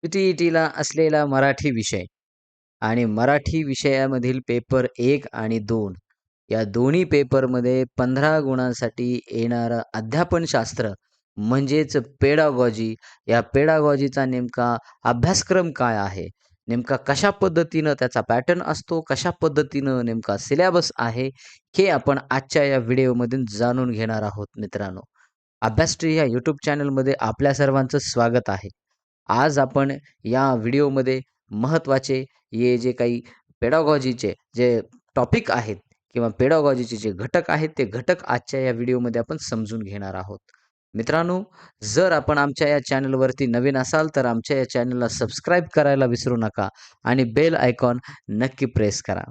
सी-टी-ई-टीला असलेला मराठी विषय आणि मराठी विषयामधील पेपर 1 आणि 2 या दोन्ही पेपरमध्ये 15 गुणांसाठी येणारं अध्यापनशास्त्र म्हणजेच पेडागॉजी. या पेडागॉजीचा नेमका अभ्यासक्रम काय आहे? नेमका कशा पद्धतीनं त्याचा पॅटर्न असतो? कशा पद्धतीनं नेमका सिलॅबस आहे? हे आपण आजच्या या व्हिडिओमधून जाणून घेणार आहोत मित्रांनो. अभ्यासट्री या यूट्यूब चॅनलमध्ये आपल्या सर्वांचं स्वागत आहे. आज आपण या व्हिडिओमध्ये महत्त्वाचे जे काही पेडागॉजीचे जे टॉपिक आहेत किंवा पेडागॉजीचे जे घटक आहेत, ते घटक आजच्या या व्हिडिओमध्ये आपण समजून घेणार आहोत. मित्रांनो, जर आपण आमच्या या चॅनलवरती नवीन असाल, तर आमच्या या चॅनलला सबस्क्राईब करायला विसरू नका आणि बेल आयकॉन नक्की प्रेस करा.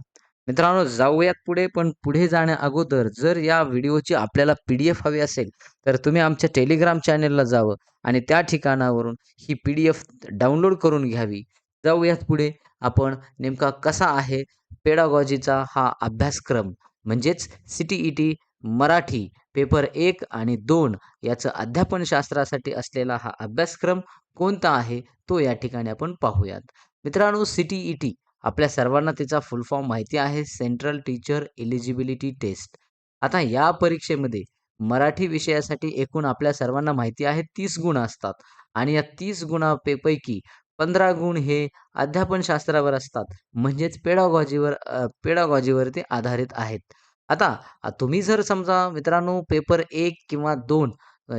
मित्रांनो, जाऊयात पुढे. पण पुढे जाण्या अगोदर जर या व्हिडिओची आपल्याला PDF हवी असेल, तर तुम्ही आमच्या टेलिग्राम चॅनलला जावं आणि त्या ठिकाणावरून ही PDF डाउनलोड करून घ्यावी. जाऊयात पुढे. आपण नेमका कसा आहे पेडागॉजीचा हा अभ्यासक्रम म्हणजेच सी-टी-ई-टी मराठी पेपर 1 आणि 2 याचं अध्यापनशास्त्रासाठी असलेला हा अभ्यासक्रम कोणता आहे, तो या ठिकाणी आपण पाहूयात. मित्रांनो, सी-टी-ई-टी आपल्या सर्वांना त्याचा फुल फॉर्म माहिती आहे, सेंट्रल टीचर एलिजिबिलिटी टेस्ट. आता या परीक्षेमध्ये मराठी विषयासाठी एकूण आपल्या सर्वांना माहिती आहे 30 गुण असतात आणि या 30 पैकी 15 गुण हे अध्यापनशास्त्रावर असतात. म्हणजेच पेडागॉजीवरती आधारित आहेत. आता तुम्ही जर समजा मित्रांनो पेपर 1 किंवा 2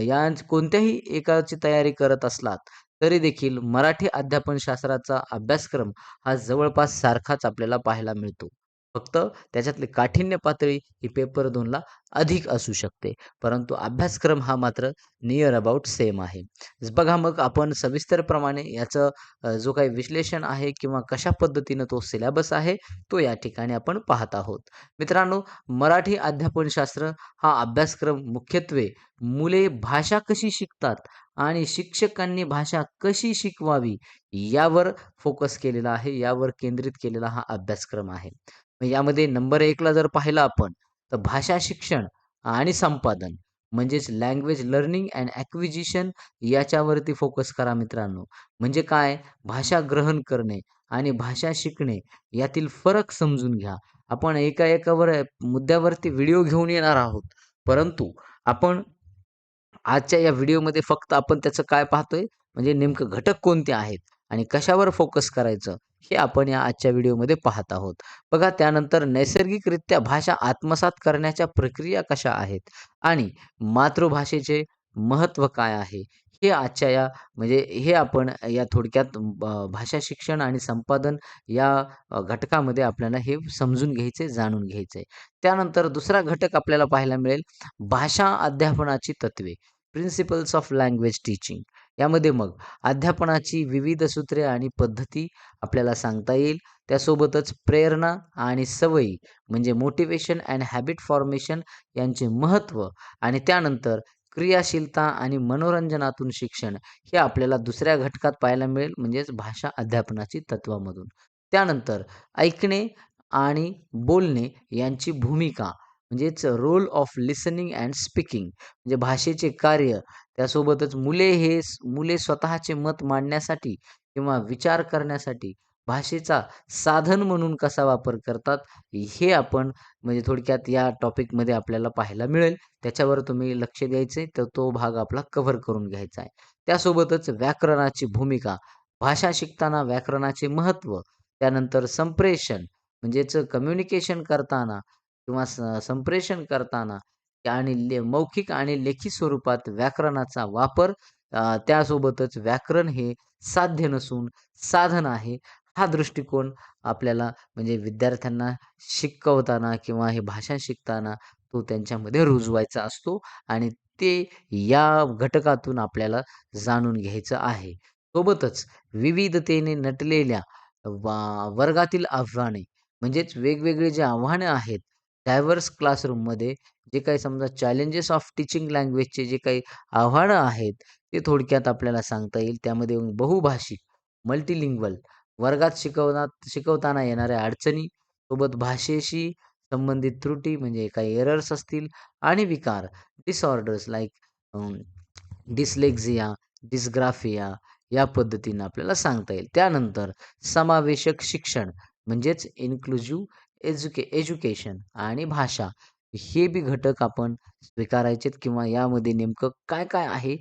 या कोणत्याही एकाची तयारी करत असलात, तरी देखील मराठी अध्यापनशास्त्राचा अभ्यासक्रम हा जवळपास सारखाच आपल्याला पाहायला मिळतो. फक्त त्याच्यातली काठिण्य पातळी ही पेपर 2ला अधिक असू शकते. परंतु अभ्यासक्रम हा मात्र नियर अबाउट सेम आहे. बघा मग आपण सविस्तरप्रमाणे याचं जो काही विश्लेषण आहे किंवा कशा पद्धतीनं तो सिलॅबस आहे, तो या ठिकाणी आपण पाहत आहोत. मित्रांनो, मराठी अध्यापनशास्त्र हा अभ्यासक्रम मुख्यत्वे मुले भाषा कशी शिकतात आणि शिक्षकांनी भाषा कशी शिकवावी यावर फोकस केलेला आहे, यावर केंद्रित केलेला हा अभ्यासक्रम आहे. मग यामध्ये नंबर 1ला जर पाहिलं आपण, तर भाषा शिक्षण आणि संपादन म्हणजेच लँग्वेज लर्निंग अँड ॲक्विजिशन याच्यावरती फोकस करा मित्रांनो. म्हणजे काय? भाषा ग्रहण करणे आणि भाषा शिकणे यातील फरक समजून घ्या. आपण एका मुद्द्यावरती व्हिडिओ घेऊन येणार आहोत. परंतु आपण आजच्या या व्हिडिओमध्ये फक्त आपण त्याचं काय पाहतोय, म्हणजे नेमकं घटक कोणते आहेत आणि कशावर फोकस करायचं, हे आपण या आजच्या व्हिडिओमध्ये पाहत आहोत. बघा त्यानंतर नैसर्गिकरित्या भाषा आत्मसात करण्याच्या प्रक्रिया कशा आहेत आणि मातृभाषेचे महत्त्व काय आहे, हे आजच्या या म्हणजे हे आपण या थोडक्यात भाषा शिक्षण आणि संपादन या घटकामध्ये आपल्याला हे समजून घ्यायचे, जाणून घ्यायचे. त्यानंतर दुसरा घटक आपल्याला पाहायला मिळेल, भाषा अध्यापनाची तत्त्वे. प्रिन्सिपल्स ऑफ लँग्वेज टीचिंग यामध्ये मग अध्यापनाची विविध सूत्रे आणि पद्धती आपल्याला सांगता येईल. त्यासोबतच प्रेरणा आणि सवयी म्हणजे मोटिवेशन अँड हॅबिट फॉर्मेशन यांचे महत्त्व आणि त्यानंतर क्रियाशीलता आणि मनोरंजनातून शिक्षण हे आपल्याला दुसऱ्या घटकात पाहायला मिळेल म्हणजेच भाषा अध्यापनाची तत्वामधून. त्यानंतर ऐकणे आणि बोलणे यांची भूमिका म्हणजेच role of listening and speaking म्हणजे भाषेचे कार्य. त्यासोबतच मुले स्वतःचे मत मांडण्यासाठी किंवा विचार करण्यासाठी भाषेचा साधन म्हणून कसा वापर करतात, हे आपण म्हणजे थोडक्यात या टॉपिकमध्ये आपल्याला पाहायला मिळेल. त्याच्यावर तुम्ही लक्ष द्यायचे, तर तो भाग आपला कव्हर करून घ्यायचा आहे. त्यासोबतच व्याकरणाची भूमिका, भाषा शिकताना व्याकरणाचे महत्त्व, त्यानंतर संप्रेषण म्हणजेच कम्युनिकेशन करताना किंवा संप्रेषण करताना आणि मौखिक आणि लेखी स्वरूपात व्याकरणाचा वापर. त्यासोबतच व्याकरण हे साध्य नसून साधन आहे. हा दृष्टिकोन आपल्याला म्हणजे विद्यार्थ्यांना शिकवताना किंवा हे भाषा शिकताना तो त्यांच्यामध्ये रुजवायचा असतो आणि ते या घटकातून आपल्याला जाणून घ्यायचं आहे. सोबतच विविधतेने नटलेल्या वर्गातील आव्हाने म्हणजेच वेगवेगळे जे आव्हानं आहेत, डायव्हर्स क्लासरूममध्ये जे काही समजा चॅलेंजेस ऑफ टीचिंग लँग्वेजचे जे काही आव्हानं आहेत, ते थोडक्यात आपल्याला सांगता येईल. त्यामध्ये बहुभाषिक, मल्टीलिंग्वल वर्गात शिकवताना येणाऱ्या अडचणी, सोबत भाषेशी संबंधित त्रुटी म्हणजे काही एरर्स असतील आणि विकार, डिसऑर्डर्स लाइक डिस्लेक्झिया, डिस्ग्राफिया या पद्धतीनं आपल्याला सांगता येईल. त्यानंतर समावेशक शिक्षण म्हणजेच इन्क्लुझिव्ह एज्युकेशन आणि भाषा हे बी घटक आपण स्वीकारायचेत किंवा यामध्ये नेमकं काय-काय आहे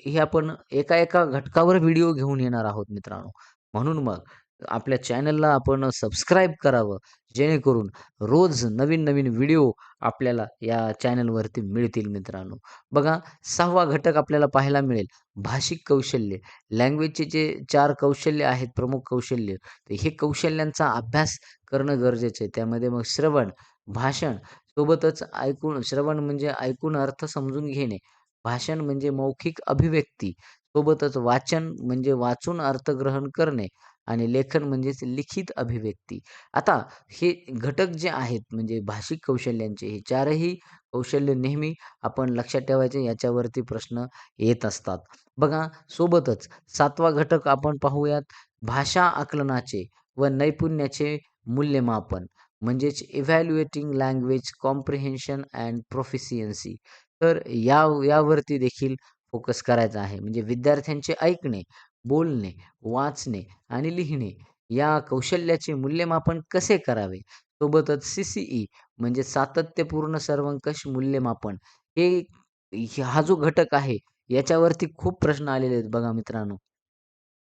हे आपण एका-एका घटकावर व्हिडिओ घेऊन येणार आहोत मित्रांनो. म्हणून मग आपल्या चॅनलला आपण सबस्क्राईब करावं, जेणेकरून रोज नवीन-नवीन व्हिडिओ आपल्याला या चॅनलवरती मिळतील मित्रांनो. बघा 6वा घटक आपल्याला पाहायला मिळेल भाषिक कौशल्य. लँग्वेजचे जे 4 कौशल्य आहेत, प्रमुख कौशल्य, तर हे कौशल्यांचा अभ्यास करणं गरजेचं आहे. त्यामध्ये मग श्रवण, भाषण सोबतच ऐकून श्रवण म्हणजे ऐकून अर्थ समजून घेणे. भाषण म्हणजे मौखिक अभिव्यक्ती. सोबतच वाचन म्हणजे वाचून अर्थग्रहण करणे आणि लेखन म्हणजेच लिखित अभिव्यक्ती. आता हे घटक जे आहेत म्हणजे भाषिक कौशल्यांचे हे 4ही कौशल्य नेहमी आपण लक्षात ठेवायचे याच्यावरती प्रश्न येत असतात. बघा सोबतच 7वा घटक आपण पाहूयात भाषा आकलनाचे व नैपुण्याचे मूल्यमापन म्हणजेच evaluating language comprehension and proficiency. तर यावरती देखील फोकस करायचा आहे. म्हणजे विद्यार्थ्यांचे ऐकणे, बोलणे, वाचणे आणि लिहिणे या कौशल्याचे मूल्यमापन कसे करावे? सोबतच सी म्हणजे सातत्यपूर्ण सर्वंकष मूल्यमापन हे हा जो घटक आहे याच्यावरती खूप प्रश्न आलेले आहेत बघा मित्रांनो.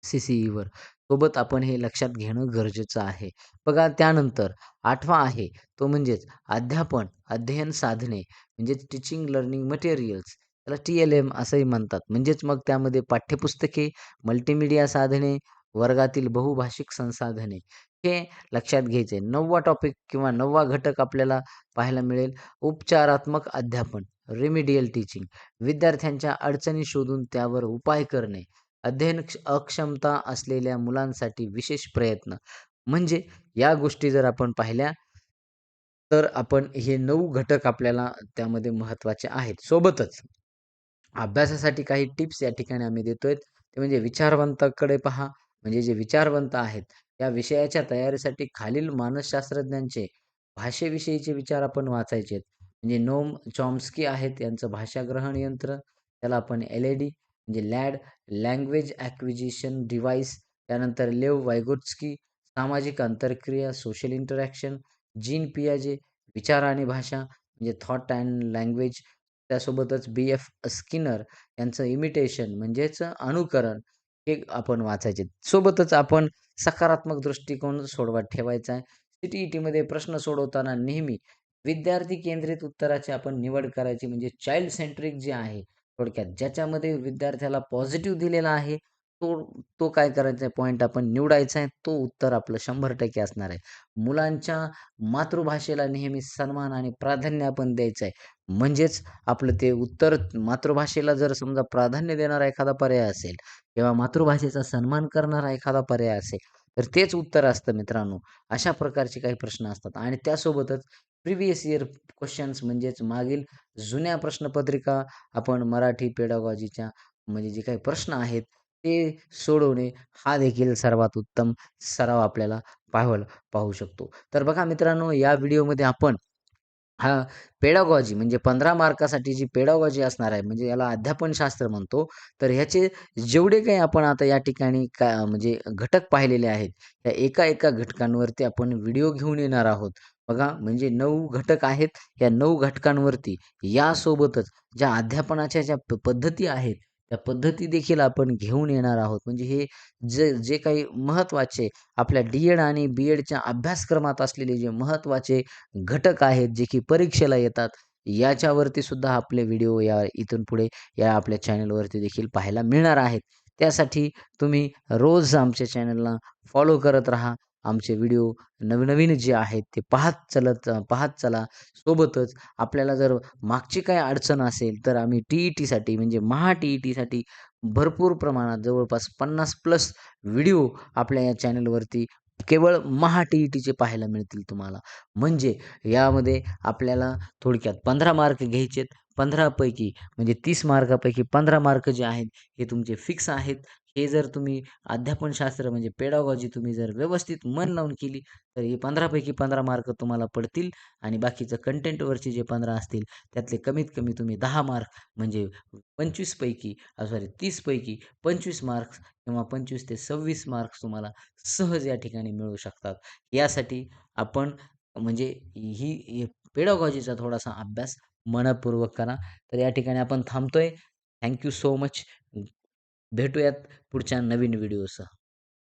सी-सी-ईवर. सोबत आपण हे लक्षात घेणं गरजेचं आहे. बघा त्यानंतर 8वा आहे तो म्हणजेच अध्यापन, अध्ययन साधने म्हणजेच टीचिंग लर्निंग मटेरियल्स त्याला टी-एल-एम असंही म्हणतात. म्हणजेच मग त्यामध्ये पाठ्यपुस्तके, मल्टीमीडिया साधने, वर्गातील बहुभाषिक संसाधने हे लक्षात घ्यायचे. 9वा टॉपिक किंवा 9वा घटक आपल्याला पाहायला मिळेल उपचारात्मक अध्यापन, रिमेडियल टीचिंग. विद्यार्थ्यांच्या अडचणी शोधून त्यावर उपाय करणे. अध्ययन अक्षमता असलेल्या मुलांसाठी विशेष प्रयत्न. म्हणजे या गोष्टी जर आपण पाहिल्या, तर आपण हे 9 घटक आपल्याला त्यामध्ये महत्त्वाचे आहेत. सोबतच अभ्यासासाठी काही टिप्स या ठिकाणी आम्ही देतोय. ते म्हणजे विचारवंताकडे पहा. म्हणजे जे विचारवंत आहेत, या विषयाच्या तयारीसाठी खालील मानसशास्त्रज्ञांचे भाषेविषयीचे विचार आपण वाचायचे आहेत. म्हणजे नोम चॉम्स्की आहेत, यांचं भाषाग्रहण यंत्र, त्याला आपण एल-ए-डी म्हणजे लॅड, लँग्वेज ॲक्विजिशन डिव्हाइस. त्यानंतर लेव वायगोट्स्की, सामाजिक आंतरक्रिया, सोशल इंटरॅक्शन. जीन पियाजे, विचार आणि भाषा म्हणजे थॉट अँड लँग्वेज. त्यासोबतच बी-एफ स्किनर यांचं इमिटेशन म्हणजेच अनुकरण हे आपण वाचायचे. सोबतच आपण सकारात्मक दृष्टिकोन सोडवत ठेवायचा आहे. सी-टी-ई-टीमध्ये प्रश्न सोडवताना नेहमी विद्यार्थी केंद्रित उत्तराची आपण निवड करायची म्हणजे चाइल्ड सेंट्रिक जे आहे थोडक्यात ज्याच्यामध्ये विद्यार्थ्याला पॉझिटिव्ह दिलेला आहे, तो तो काय करायचा आहे पॉइंट आपण निवडायचा आहे. तो उत्तर आपलं 100% असणार आहे. मुलांच्या मातृभाषेला नेहमी सन्मान आणि प्राधान्य आपण द्यायचं आहे. म्हणजेच आपलं ते उत्तर मातृभाषेला जर समजा प्राधान्य देणारा एखादा पर्याय असेल किंवा मातृभाषेचा सन्मान करणारा एखादा पर्याय असेल, तर तेच उत्तर असतं मित्रांनो. अशा प्रकारचे काही प्रश्न असतात आणि त्यासोबतच प्रिव्हियस इयर क्वेशन्स म्हणजेच मागील जुन्या प्रश्नपत्रिका आपण मराठी पेडागॉजीच्या म्हणजे जे काही प्रश्न आहेत, ते सोडवणे हा देखील सर्वात उत्तम सराव आपल्याला पाहू शकतो. तर बघा मित्रांनो, या व्हिडिओमध्ये आपण हां, पेडागॉजी म्हणजे 15 मार्कासाठी जी पेडागॉजी असणार आहे, म्हणजे याला अध्यापनशास्त्र म्हणतो. तर ह्याचे जेवढे काही आपण आता या ठिकाणी म्हणजे घटक पाहिलेले आहेत, त्या एका-एका घटकांवरती आपण व्हिडिओ घेऊन येणार आहोत. बघा, म्हणजे 9 घटक आहेत. या 9 घटकांवरती यासोबतच ज्या अध्यापनाच्या ज्या पद्धती आहेत, त्या पद्धती देखील आपण घेऊन येणार आहोत. म्हणजे हे जे जे काही महत्त्वाचे आपल्या डी-एड आणि बी-एडच्या अभ्यासक्रमात असलेले जे महत्त्वाचे घटक आहेत, जे की परीक्षेला येतात, याच्यावरती सुद्धा आपले व्हिडिओ इथून पुढे या आपल्या चॅनलवरती देखील पाहायला मिळणार आहेत. त्यासाठी तुम्ही रोज आमच्या चॅनलला फॉलो करत राहा. आमचे व्हिडिओ नवनवीन जे आहेत ते पाहत चला. सोबतच आपल्याला जर मागची काही अडचण असेल, तर आम्ही टी-ई-टीसाठी म्हणजे महा-टी-ई-टीसाठी भरपूर प्रमाणात जवळपास 50+ व्हिडिओ आपल्या या चॅनलवरती केवळ महा-टी-ई-टीचे पाहायला मिळतील तुम्हाला. म्हणजे यामध्ये आपल्याला थोडक्यात 15 मार्क घ्यायचेत. 15 पैकी म्हणजे 30 मार्कापैकी 15 मार्क जे आहेत हे तुमचे फिक्स आहेत. हे जर तुम्ही अध्यापनशास्त्र म्हणजे पेडागॉजी तुम्ही जर व्यवस्थित मन लावून केली, तर हे 15 पैकी 15 मार्क तुम्हाला पडतील आणि बाकीचं कंटेंटवरचे जे 15 असतील, त्यातले कमीत कमी तुम्ही 10 मार्क म्हणजे 25 पैकी सॉरी 30 पैकी 25 मार्क्स किंवा 25 ते 26 मार्क्स तुम्हाला सहज या ठिकाणी मिळू शकतात. यासाठी आपण म्हणजे ही पेडागॉजीचा थोडासा अभ्यास मनःपूर्वक करा. तर या ठिकाणी आपण थांबतोय. Thank so much. भेटूयात पुढच्या नवीन व्हिडिओसह.